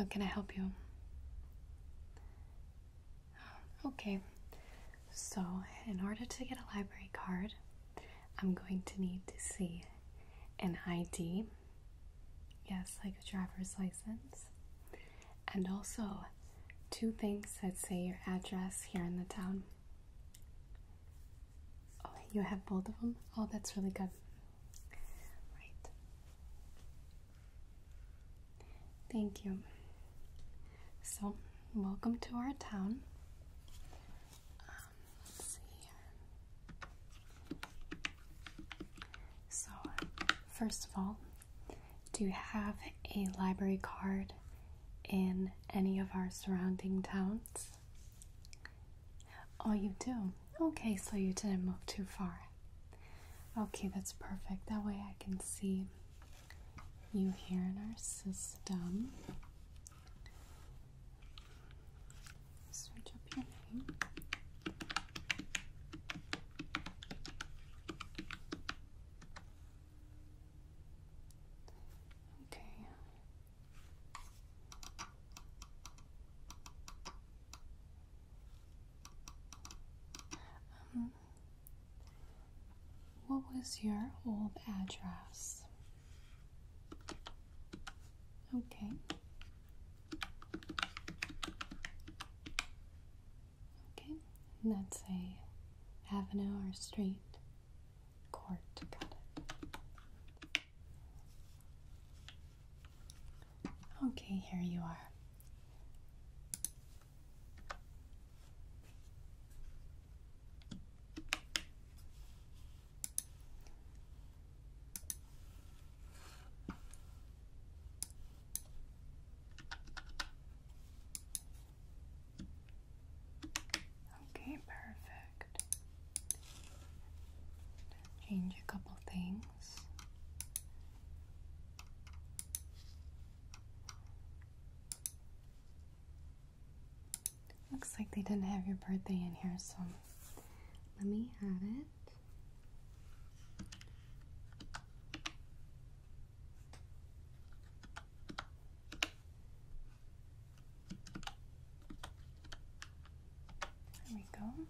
How can I help you? Okay, so in order to get a library card, I'm going to need to see an ID, yes, like a driver's license, and also 2 things that say your address here in the town. Oh, you have both of them? Oh, that's really good. Right. Thank you. So, welcome to our town. Let's see here. So, first of all, do you have a library card in any of our surrounding towns? Oh, you do? Okay, so you didn't move too far. Okay, that's perfect. That way I can see you here in our system. Search up your name. Okay. What was your old address? Okay. Okay, and that's a avenue or street, court, got it. Okay, here you are. Okay, perfect. Change a couple things. Looks like they didn't have your birthday in here, so let me add it. There we go.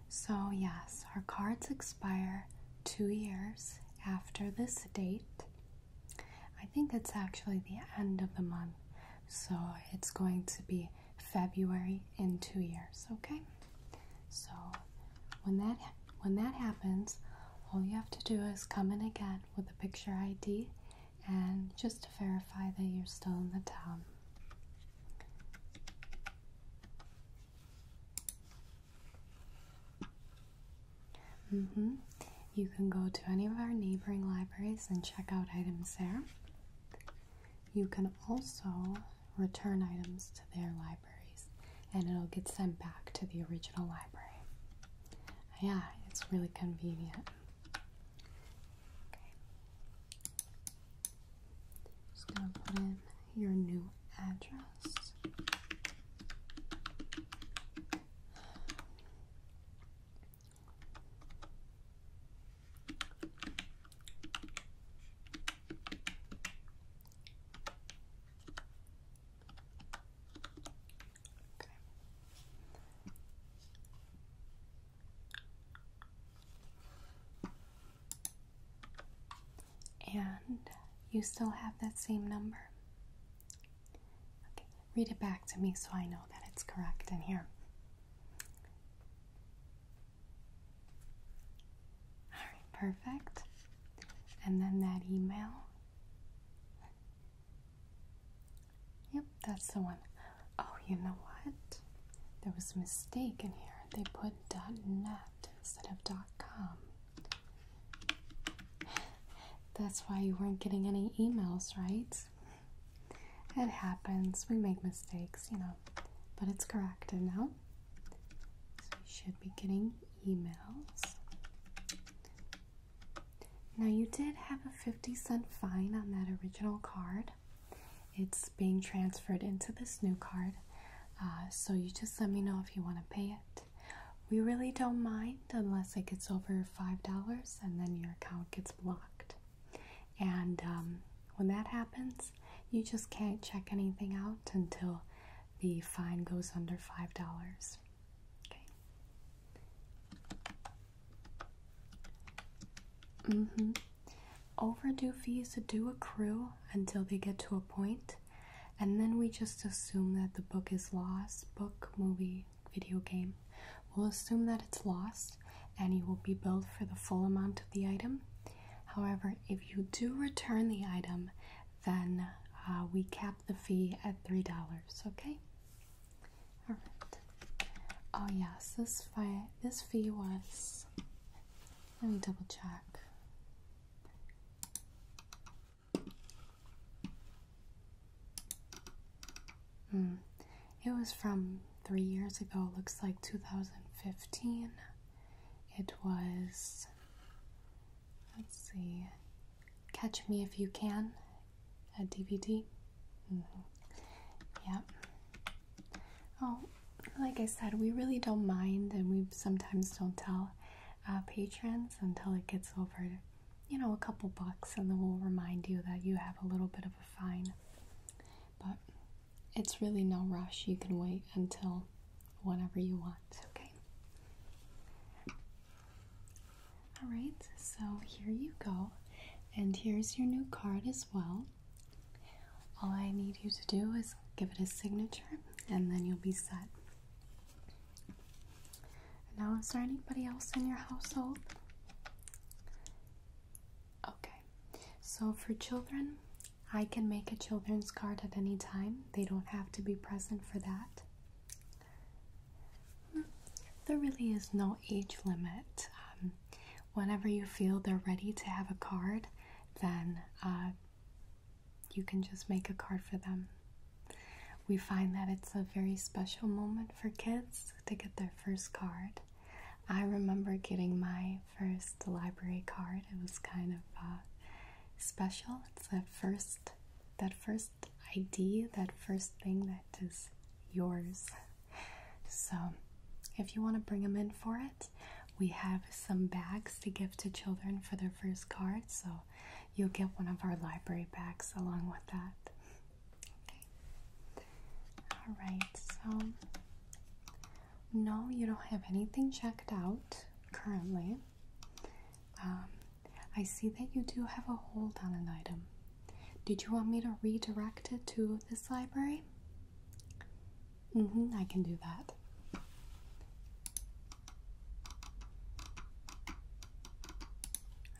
So yes, our cards expire 2 years after this date. I think it's actually the end of the month, so it's going to be February in 2 years, okay? So when that happens, all you have to do is come in again with a picture ID and just to verify that you're still in the town. You can go to any of our neighboring libraries and check out items there. You can also return items to their libraries and it'll get sent back to the original library. Yeah, it's really convenient. Okay. Just gonna put in your new address. And you still have that same number? Okay, read it back to me so I know that it's correct in here. Alright, perfect. And then that email. Yep, that's the one. Oh, you know what? There was a mistake in here. They put .net instead of .com. That's why you weren't getting any emails, right? It happens. We make mistakes, you know. But it's corrected now. So you should be getting emails. Now you did have a 50-cent fine on that original card. It's being transferred into this new card. So you just let me know if you want to pay it. we really don't mind unless it gets over $5 and then your account gets blocked. And when that happens, you just can't check anything out until the fine goes under $5. Okay. Overdue fees do accrue until they get to a point, and then we just assume that the book is lost. Book, movie, video game. We'll assume that it's lost, and you will be billed for the full amount of the item. However, if you do return the item, then we cap the fee at $3, okay? Alright. Oh yes, this fee was, let me double check. It was from 3 years ago, looks like 2015. It was, let's see, Catch Me If You Can, a DVD. Yep. Oh, like I said, we really don't mind, and we sometimes don't tell patrons until it gets over, a couple bucks, and then we'll remind you that you have a little bit of a fine. But it's really no rush. You can wait until whenever you want, okay? Alright, so here you go. And here's your new card as well. All I need you to do is give it a signature, and then you'll be set. Now, is there anybody else in your household? Okay, so for children, I can make a children's card at any time. They don't have to be present for that. There really is no age limit. Whenever you feel they're ready to have a card, then you can just make a card for them. We find that it's a very special moment for kids to get their first card. I remember getting my first library card. It was kind of special. It's that first ID, that first thing that is yours. So if you want to bring them in for it, we have some bags to give to children for their first card, so you'll get one of our library bags along with that. Okay. Alright, so no, you don't have anything checked out currently. I see that you do have a hold on an item. Did you want me to redirect it to this library? I can do that.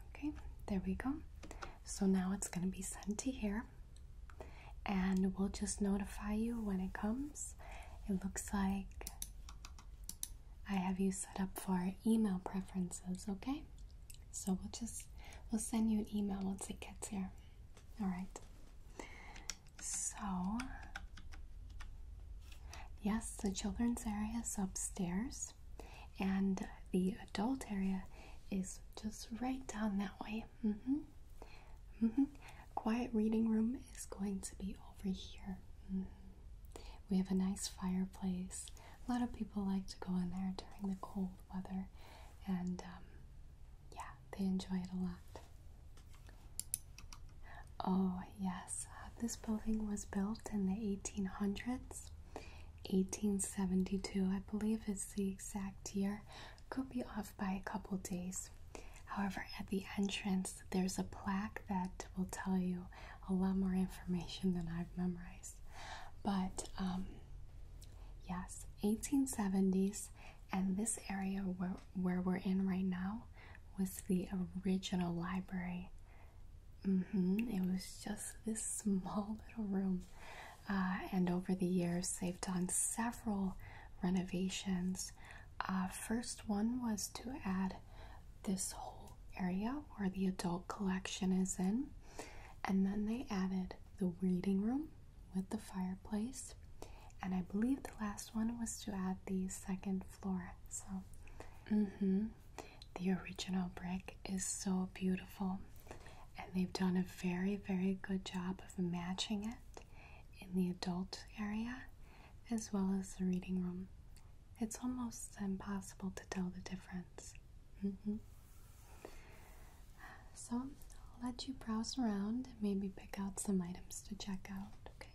Okay, there we go. So now it's going to be sent to here, and we'll just notify you when it comes. It looks like I have you set up for email preferences, okay? So we'll send you an email once it gets here. Alright. So, yes, the children's area is upstairs, and the adult area is just right down that way. Quiet reading room is going to be over here. We have a nice fireplace. A lot of people like to go in there during the cold weather, and yeah, they enjoy it a lot. Oh yes, this building was built in the 1800s, 1872, I believe is the exact year. Could be off by a couple days. However, at the entrance, there's a plaque that will tell you a lot more information than I've memorized. But yes, 1870s, and this area where we're in right now was the original library. It was just this small little room, and over the years they've done several renovations. First one was to add this whole area where the adult collection is in, and then they added the reading room with the fireplace, and I believe the last one was to add the second floor. So the original brick is so beautiful, and they've done a very, very good job of matching it in the adult area as well as the reading room. it's almost impossible to tell the difference. So I'll let you browse around and maybe pick out some items to check out, okay?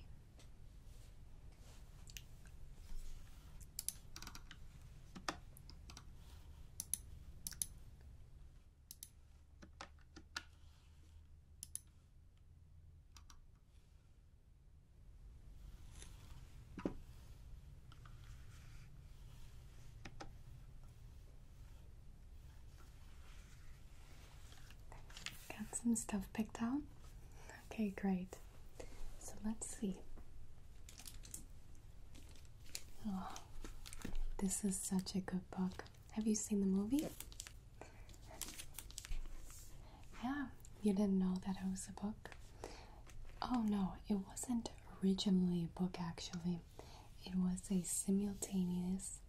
Got some stuff picked out? Okay, great. So let's see. Oh, this is such a good book. Have you seen the movie? Yeah, you didn't know that it was a book? Oh no, it wasn't originally a book actually. It was a simultaneous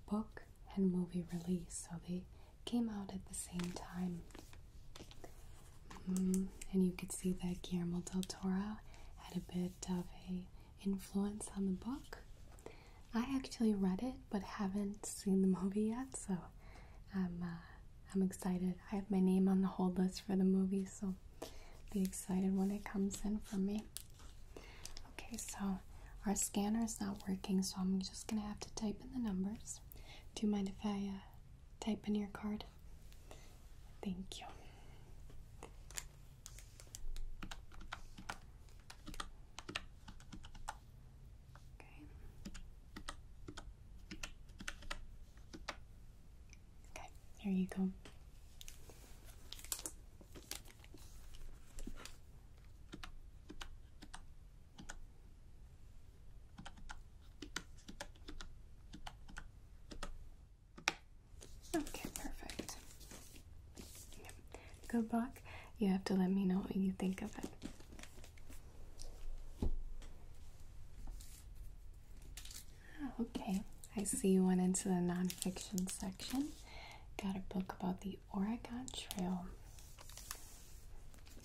book and movie release, so they came out at the same time. And you could see that Guillermo del Toro had a bit of a influence on the book. I actually read it but haven't seen the movie yet, so I'm excited. I have my name on the hold list for the movie, so be excited when it comes in for me. Okay, so our scanner is not working, so I'm just gonna have to type in the numbers. Do you mind if I type in your card? Thank you. Okay, here you go. Okay, perfect. Good luck. You have to let me know what you think of it. Okay, I see you went into the nonfiction section. Got a book about the Oregon Trail.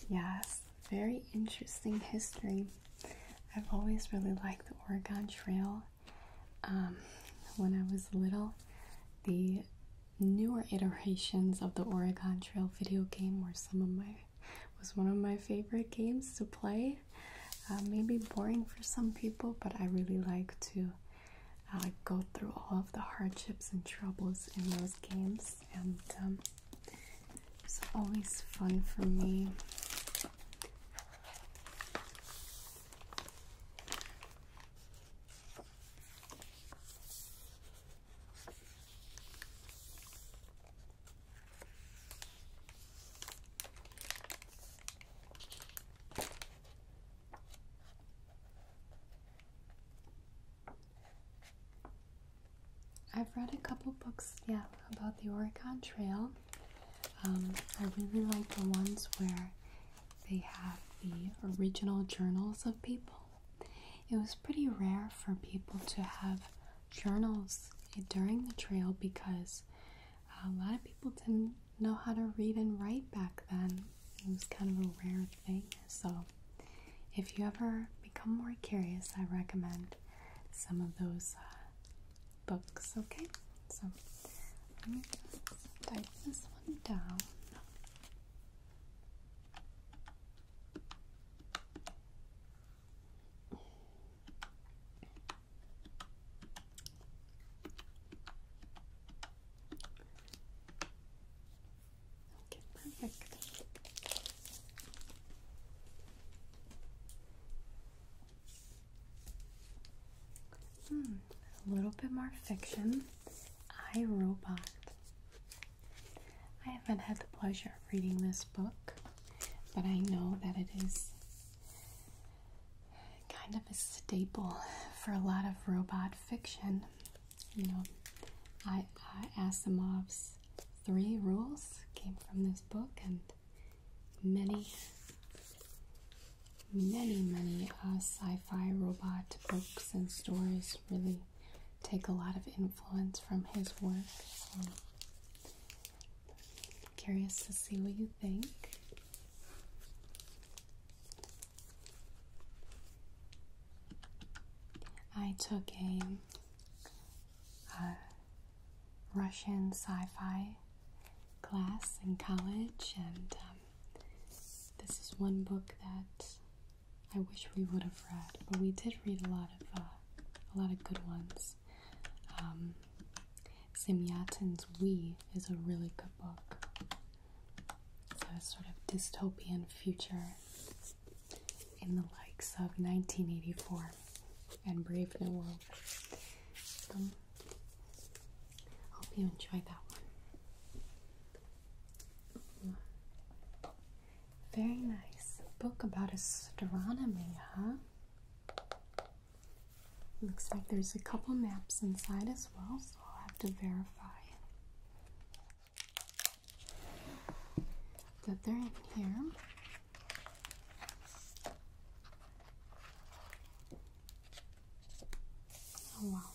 Yes, very interesting history. I've always really liked the Oregon Trail. When I was little, the newer iterations of the Oregon Trail video game was one of my favorite games to play. Maybe boring for some people, but I really like to go through all of the hardships and troubles in those games, and it's always fun for me. I've read a couple books, about the Oregon Trail. I really like the ones where they have the original journals of people. It was pretty rare for people to have journals during the trail because a lot of people didn't know how to read and write back then. It was kind of a rare thing. So if you ever become more curious, I recommend some of those books. Okay, so let me just type this one down. Okay, perfect. A little bit more fiction. I, Robot. I haven't had the pleasure of reading this book, but I know that it is kind of a staple for a lot of robot fiction. You know, Asimov's 3 rules came from this book, and many sci-fi robot books and stories really take a lot of influence from his work. So, curious to see what you think. I took a Russian sci-fi class in college, and this is one book that I wish we would have read, but we did read a lot of good ones. Semyatin's We is a really good book. It's a sort of dystopian future in the likes of 1984 and Brave New World. Hope you enjoyed that one. Very nice. A book about astronomy, huh? Looks like there's a couple maps inside as well, so I'll have to verify that they're in here. Oh wow.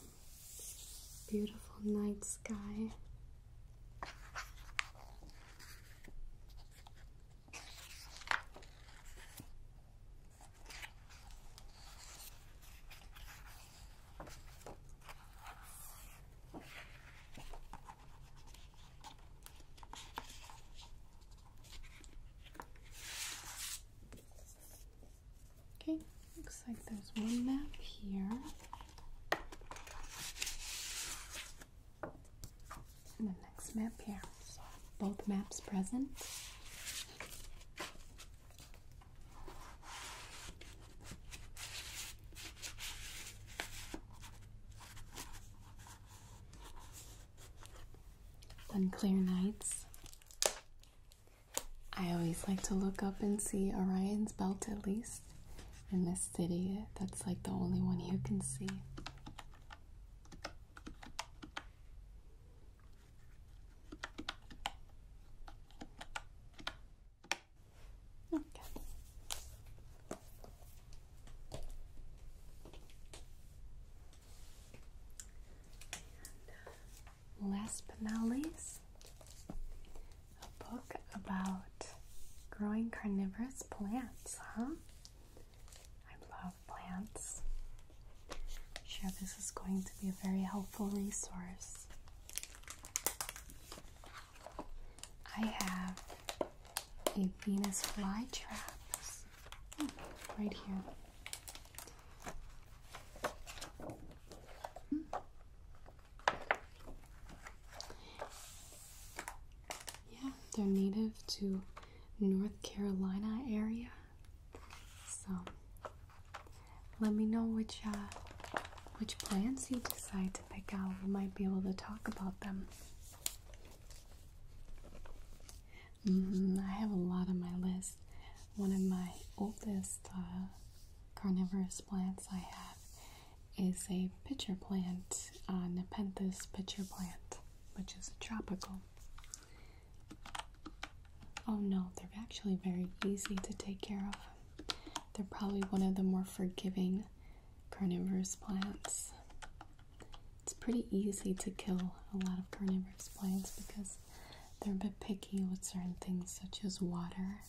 Beautiful night sky. Okay, looks like there's one map here. And the next map here. So both maps present. On clear nights, I always like to look up and see Orion's belt, at least. In this city, that's like the only one you can see. Okay. And last but not least, a book about growing carnivorous plants, huh? I love plants. I'm sure this is going to be a very helpful resource. I have a Venus flytraps right here. Yeah, they're native to North Carolina area. So let me know which plants you decide to pick out. We might be able to talk about them. I have a lot on my list. One of my oldest carnivorous plants I have is a pitcher plant, Nepenthes pitcher plant, which is a tropical. Oh no, they're actually very easy to take care of. They're probably one of the more forgiving carnivorous plants. It's pretty easy to kill a lot of carnivorous plants because they're a bit picky with certain things such as water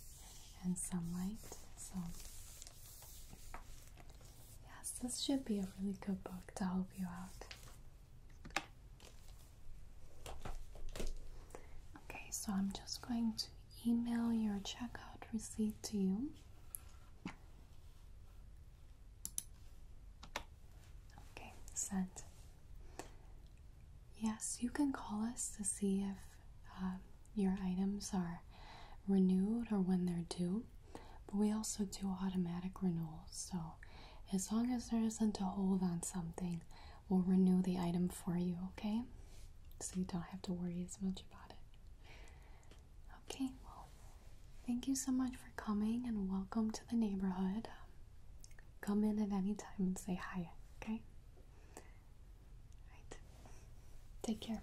and sunlight. So yes, this should be a really good book to help you out. Okay, so I'm just going to email your checkout receipt to you. Okay, sent. Yes, you can call us to see if your items are renewed or when they're due, but we also do automatic renewals, so as long as there isn't a hold on something, we'll renew the item for you, okay? So you don't have to worry as much about it. Okay, well, thank you so much for coming and welcome to the neighborhood. Come in at any time and say hi, okay? All right. Take care.